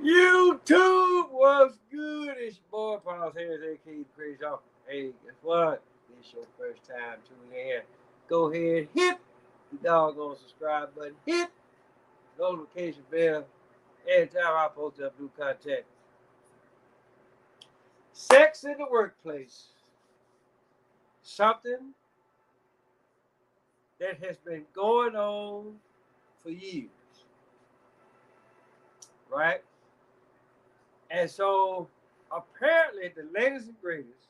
YouTube was good. It's your boy Paul Harris, aka Crazy Off. Hey, guess what? This your first time tuning in. Go ahead, hit the doggone subscribe button, hit the notification bell. Every time I post up new content. Sex in the workplace. Something that has been going on for years, right? And so apparently the latest and greatest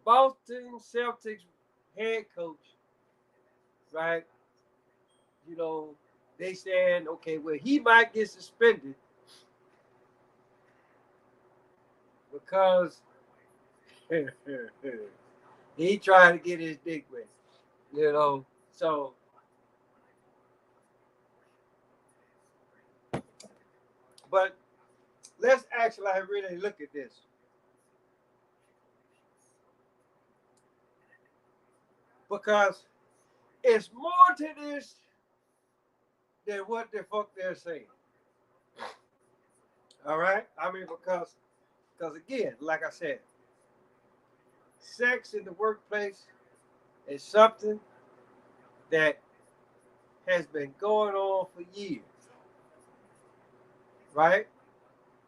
Boston Celtics head coach, right? You know, they saying, okay, well, he might get suspended because he tried to get his dick wet, you know. So, but let's actually really look at this because it's more to this than what the fuck they're saying. All right, I mean because again, like I said, sex in the workplace is something that has been going on for years, right?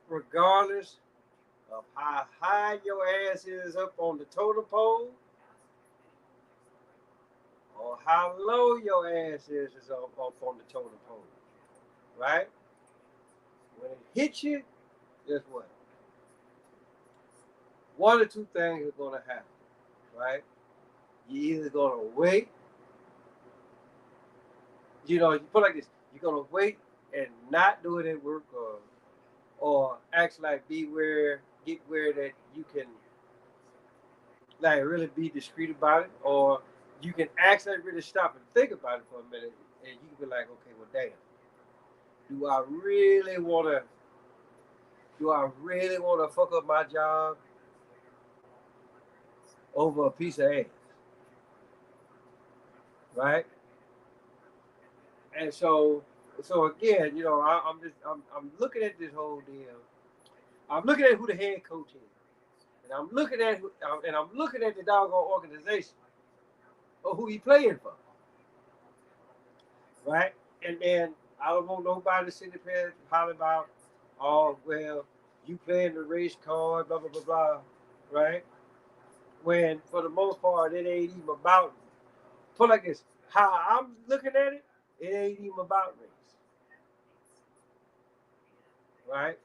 Regardless of how high your ass is up on the totem pole or how low your ass is up on the totem pole, right? When it hits you, guess what? One or two things are going to happen, right? You're either going to wait, you put it like this, you're going to wait and not do it at work or act like get where that you can like really be discreet about it, or you can actually really stop and think about it for a minute, and you can be like, okay, well, damn, do I really want to? Do I really want to fuck up my job over a piece of ass, right? And so again, I'm looking at this whole deal. I'm looking at who the head coach is, and I'm looking at the doggone organization or who he playing for, right? And then I don't want nobody sitting there hollering about, oh well, you playing the race card, blah blah blah blah, right? When for the most part it ain't even about. Put like this, how I'm looking at it, it ain't even about race, right?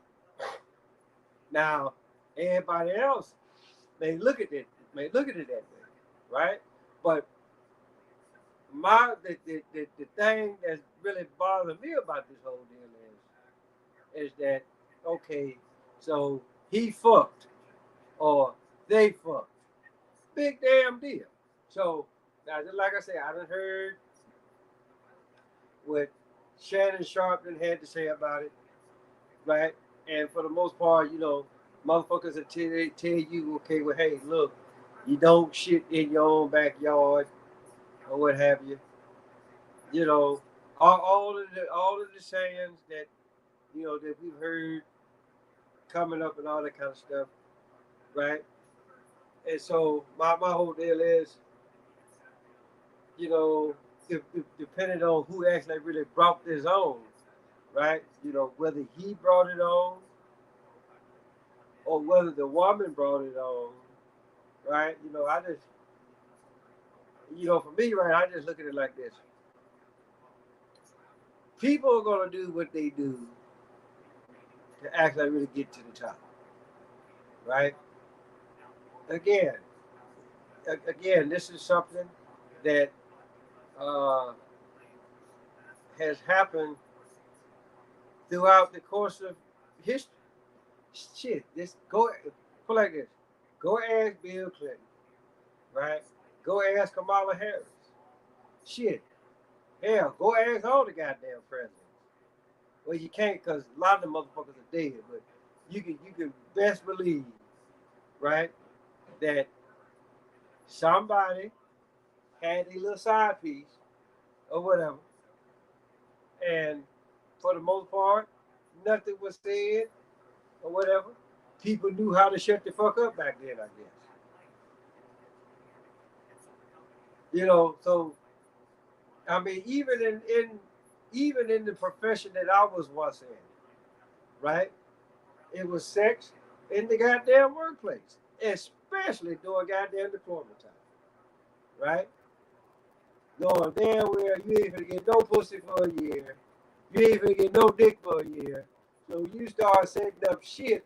Now everybody else may look at it that way, right? But the thing that's really bothering me about this whole deal is that okay, so he fucked or they fucked. Big damn deal. So now just like I said, I done heard what Shannon Sharpton had to say about it, right? And for the most part, motherfuckers will tell you, okay, well, hey, look, you don't shit in your own backyard or what have you. You know, all of the sayings that that we've heard coming up and all that kind of stuff, right? And so my whole deal is, you know, if depending on who actually really brought this on, right? Whether he brought it on or whether the woman brought it on, right? For me, right, I just look at it like this: people are gonna do what they do to actually really get to the top, right? Again, again, this is something that uh, has happened throughout the course of history. Shit, this go put like this: go ask Bill Clinton, right? Go ask Kamala Harris. Shit, hell, go ask all the goddamn presidents. Well, you can't because a lot of them motherfuckers are dead, but you can best believe, right, that somebody had a little side piece or whatever, and for the most part, nothing was said or whatever. People knew how to shut the fuck up back then, I guess. You know, so I mean, even in the profession that I was once in, right? It was sex in the goddamn workplace, especially during goddamn deployment time, right? Knowing damn well you ain't gonna get no pussy for a year, you ain't gonna get no dick for a year, so you start setting up shit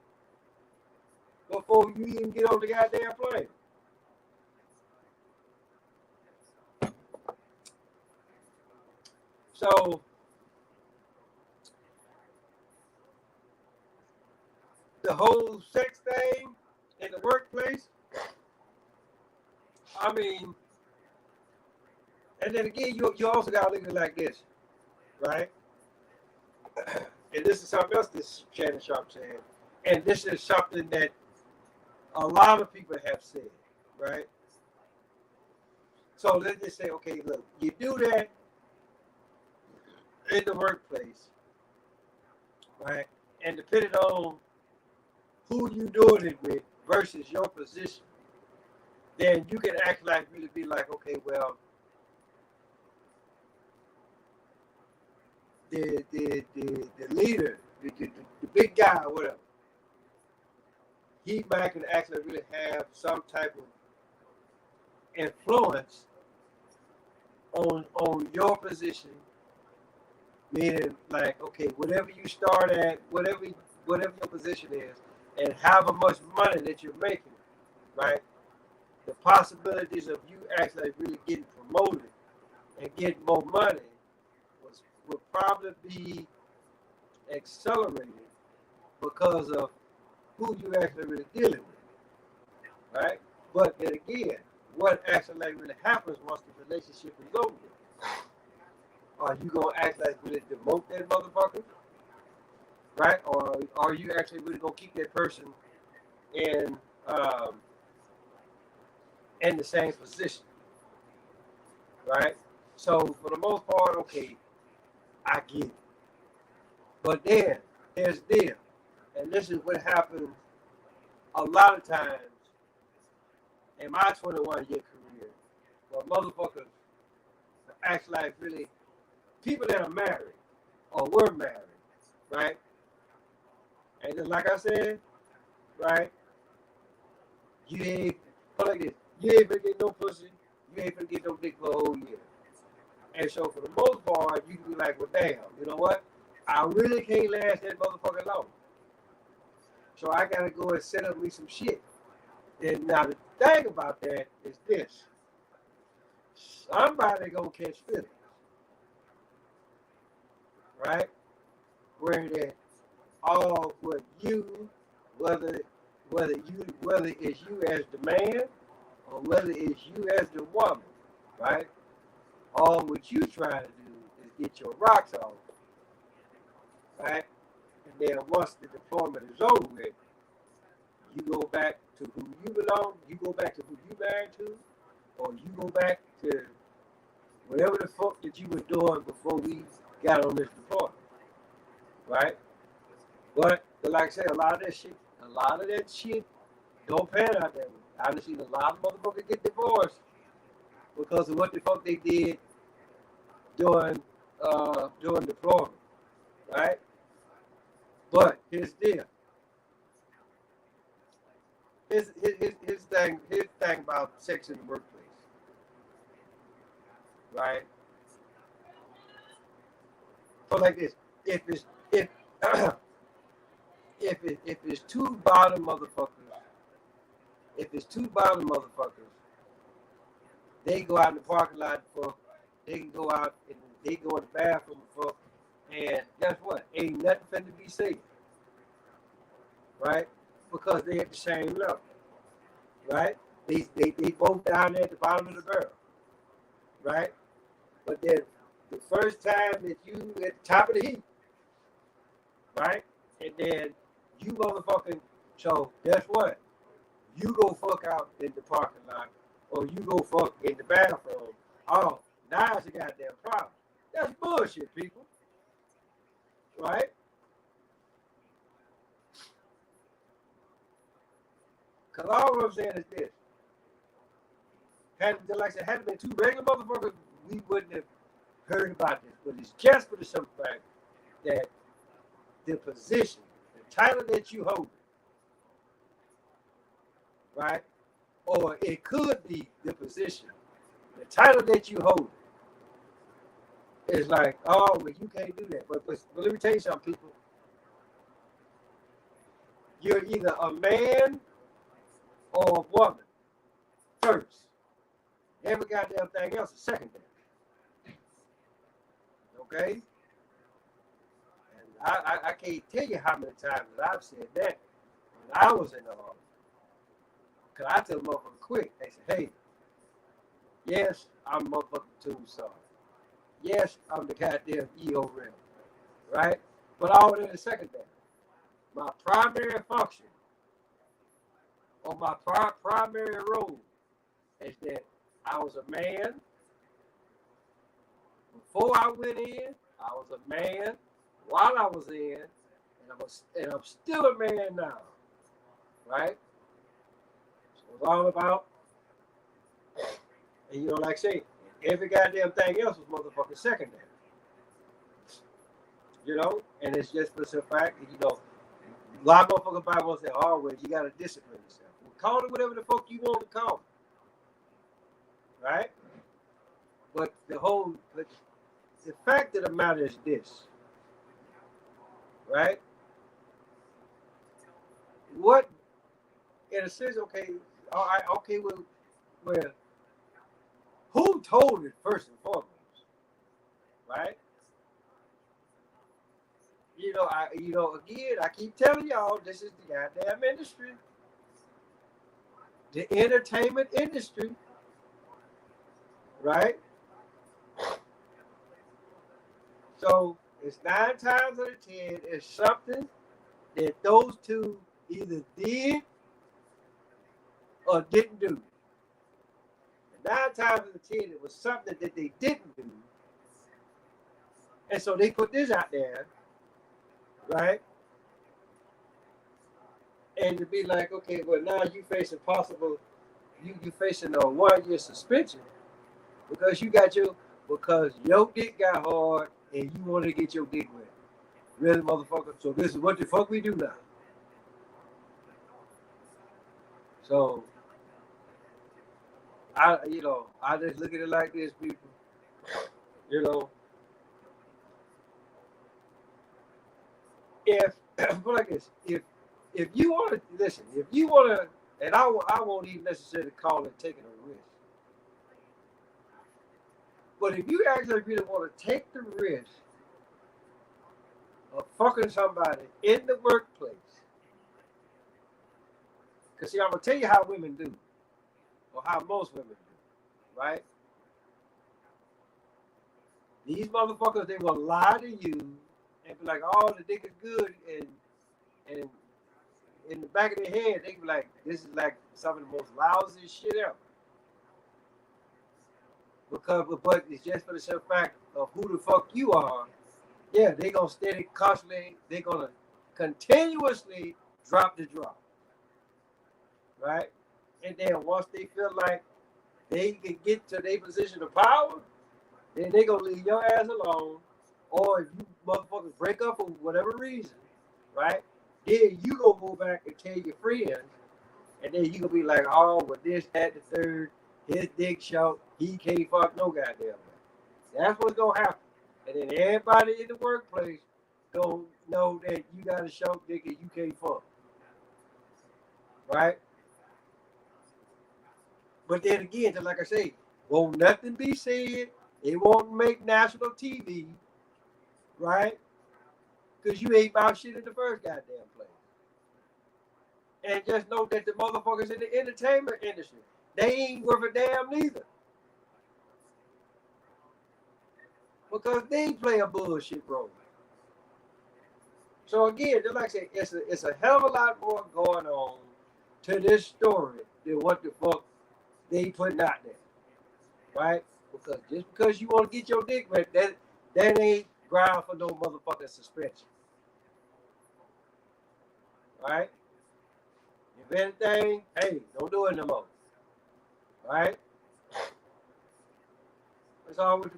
before you even get on the goddamn plane. So the whole sex thing in the workplace, I mean, and then again, you also got to look at it like this, right? And this is something else this Shannon Sharp said, and this is something that a lot of people have said, right? So let's just say, okay, look, you do that in the workplace, right? And depending on who you doing it with versus your position, then you can act like really be like, okay, well, the leader, the big guy, or whatever, he might can actually really have some type of influence on your position, meaning like, okay, whatever you start at, whatever your position is, and however much money that you're making, right? The possibilities of you actually really getting promoted and getting more money will probably be accelerated because of who you actually really dealing with, right? But then again, what actually like really happens once the relationship is over? Are you gonna act like really demote that motherfucker, right? Or are you actually really gonna keep that person in in the same position, right? So for the most part, okay, I get it. But then there's them, and this is what happens a lot of times in my 21-year career, where motherfuckers act like really people that are married or were married, right? And then, like I said, right, you ain't like this. You ain't gonna get no pussy. You ain't gonna get no dick for a whole year. And so, for the most part, you can be like, well, damn, you know what? I really can't last that motherfucker long. So I gotta go and set up me some shit. And now the thing about that is this: somebody gonna catch feelings, right? Where that all what you, whether it's you as the man or whether it's you as the woman, right? All what you trying to do is get your rocks off, right? And then once the deployment is over with, you go back to who you belong, you go back to who you married to, or you go back to whatever the fuck that you were doing before we got on this deployment, right? But like I said, a lot of that shit don't pan out that way. I've seen a lot of motherfuckers get divorced because of what the fuck they did during deployment, right? But here's the deal. His thing about sex in the workplace, right? So like this, if if it's two bottom motherfuckers, they go out in the parking lot for, they can go out and they go in the bathroom for, and guess what? Ain't nothing finna be safe, right? Because they at the same level, right? They both down there at the bottom of the barrel, right? But then the first time that you at the top of the heap, right? And then you motherfucking, so guess what? You go fuck out in the parking lot or you go fuck in the bathroom. Oh, now it's a goddamn problem. That's bullshit, people. Right? Because all I'm saying is this. Had it been two regular motherfuckers, we wouldn't have heard about this. But it's just for the simple fact that the position, the title that you hold, right? Or it could be the position, the title that you hold. It's like, oh, well, you can't do that. But let me tell you something, people. You're either a man or a woman first. Every goddamn thing else is secondary. Okay? And I can't tell you how many times that I've said that when I was in the army. Because I tell them motherfuckers quick. They say, hey, yes, I'm motherfucking too sorry. Yes, I'm the goddamn EO rep. Right? But all in the secondary. My primary function or my primary role is that I was a man. Before I went in, I was a man. While I was in, and I'm still a man now. Right? So it's all about, and you know, like I say, every goddamn thing else was motherfucking secondary. You know? And it's just for the fact that, you know, a lot of motherfuckers probably want to say, oh, well, you got to discipline yourself. Well, call it whatever the fuck you want to call it. Right? But the fact of the matter is this. Right? What, in a sense, okay, all right, okay, well, who told it first and foremost? Right? Again, I keep telling y'all, this is the goddamn industry. The entertainment industry. Right? So it's 9 times out of 10, it's something that those two either did or didn't do. And 9 times out of 10, it was something that they didn't do. And so they put this out there, right? And to be like, okay, well, now you facing you facing a 1-year suspension because your dick got hard and you wanted to get your dick wet. Really, motherfucker? So this is what the fuck we do now. So I just look at it like this, people. You know, if you want to listen, if you want to, and I won't even necessarily call it taking a risk. But if you actually really want to take the risk of fucking somebody in the workplace, because see, I'm gonna tell you how women do, or how most women do, right? These motherfuckers, they will lie to you and be like, "Oh, the dick is good," and in the back of their head, they be like, "This is like some of the most lousy shit ever." But it's just for the simple fact of who the fuck you are. Yeah, they gonna constantly, they gonna continuously drop the drop, right? And then once they feel like they can get to their position of power, then they gonna leave your ass alone. Or if you motherfuckers break up for whatever reason, right? Then you gonna go back and tell your friends, and then you gonna be like, oh, well, this, that, the third, his dick short, he can't fuck no goddamn way. That's what's gonna happen. And then everybody in the workplace gonna know that you got a short dick and you can't fuck. Right? But then again, just like I say, won't nothing be said. It won't make national TV, right? Because you ain't about shit in the first goddamn place. And just know that the motherfuckers in the entertainment industry, they ain't worth a damn neither. Because they play a bullshit role. So again, just like I said, it's a hell of a lot more going on to this story than what the fuck they putting out there. Right? Because just because you want to get your dick wet, that ain't ground for no motherfucking suspension. Right? If anything, hey, don't do it no more. Right? That's all what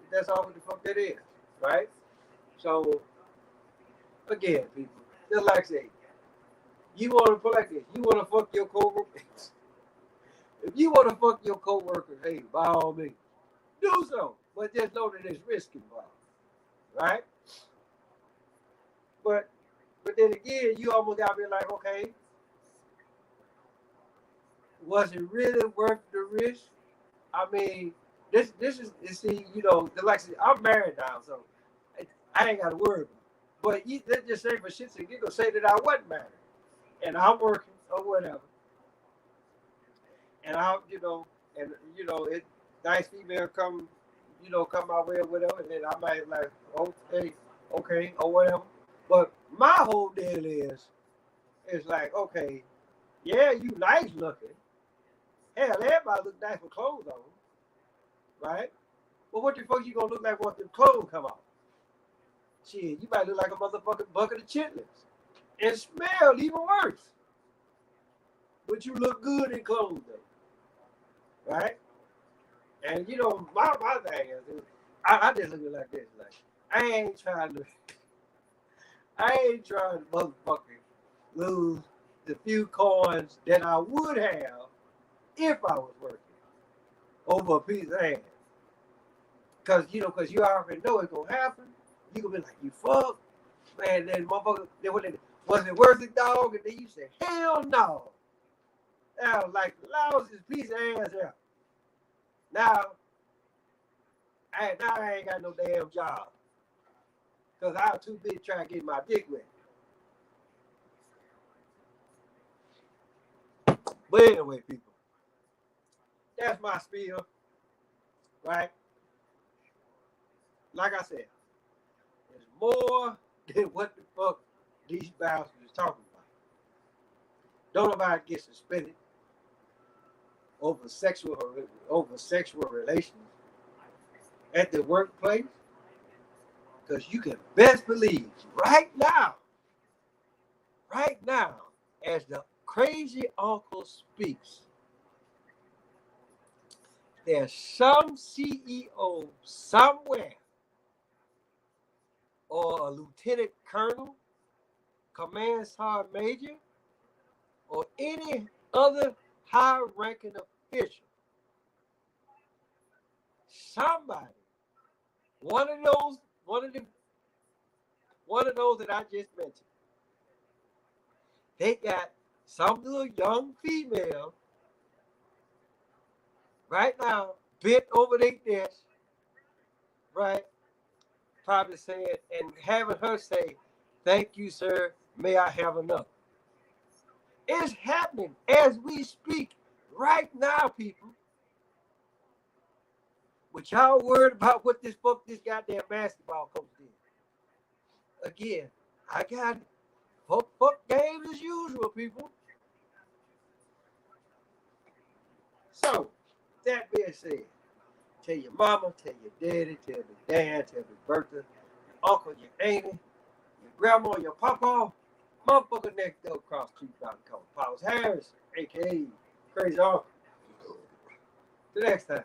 the fuck that is. Right? So again, people, just like I say, you want to put like this, you want to fuck your coworkers. If you want to fuck your coworkers, hey, by all means, do so. But just know that there's risk involved. Right? But then again, you almost gotta be like, okay, was it really worth the risk? I mean, this is see, like I said, I'm married now, so I ain't got to worry about it. But let's just say for shits and giggles, say that I wasn't married and I'm working or whatever, and it nice female come my way or whatever, and then I might like, okay, or whatever. But my whole deal is like, okay, yeah, you nice looking. Hell, everybody look nice with clothes on, right? But what the fuck you gonna look like once the clothes come off? Shit, you might look like a motherfucking bucket of chitlins. And smell even worse. But you look good in clothes though. Right? And my thing is, I just look at it like this, like I ain't trying to motherfucking lose the few coins that I would have if I was working over a piece of ass. Cause you already know it's gonna happen. You gonna be like, you fuck, man. Then motherfucker, was it worth it, dog? And then you say, hell no. Now, like lousy piece of ass out. Now I ain't got no damn job. Cause I was too busy trying to get my dick wet. But anyway, people, that's my spiel, right? Like I said, there's more than what the fuck these bastards is talking about. Don't nobody get suspended over sexual relations at the workplace, because you can best believe right now, as the crazy uncle speaks, there's some CEO somewhere, or a lieutenant colonel, command sergeant major, or any other high-ranking official. Somebody, one of those that I just mentioned, they got some little young female right now bent over their desk, right? Probably saying and having her say, "Thank you, sir. May I have another?" It's happening as we speak right now, people. But y'all worried about what this goddamn basketball coach did. Again, I got it. Fuck games as usual, people. So, that being said, tell your mama, tell your daddy, tell your dad, tell your Bertha, your uncle, your auntie, your grandma, your papa, motherfucker next door across the street about to call Paul's Harris, a.k.a. Crazy Uncle. Till next time.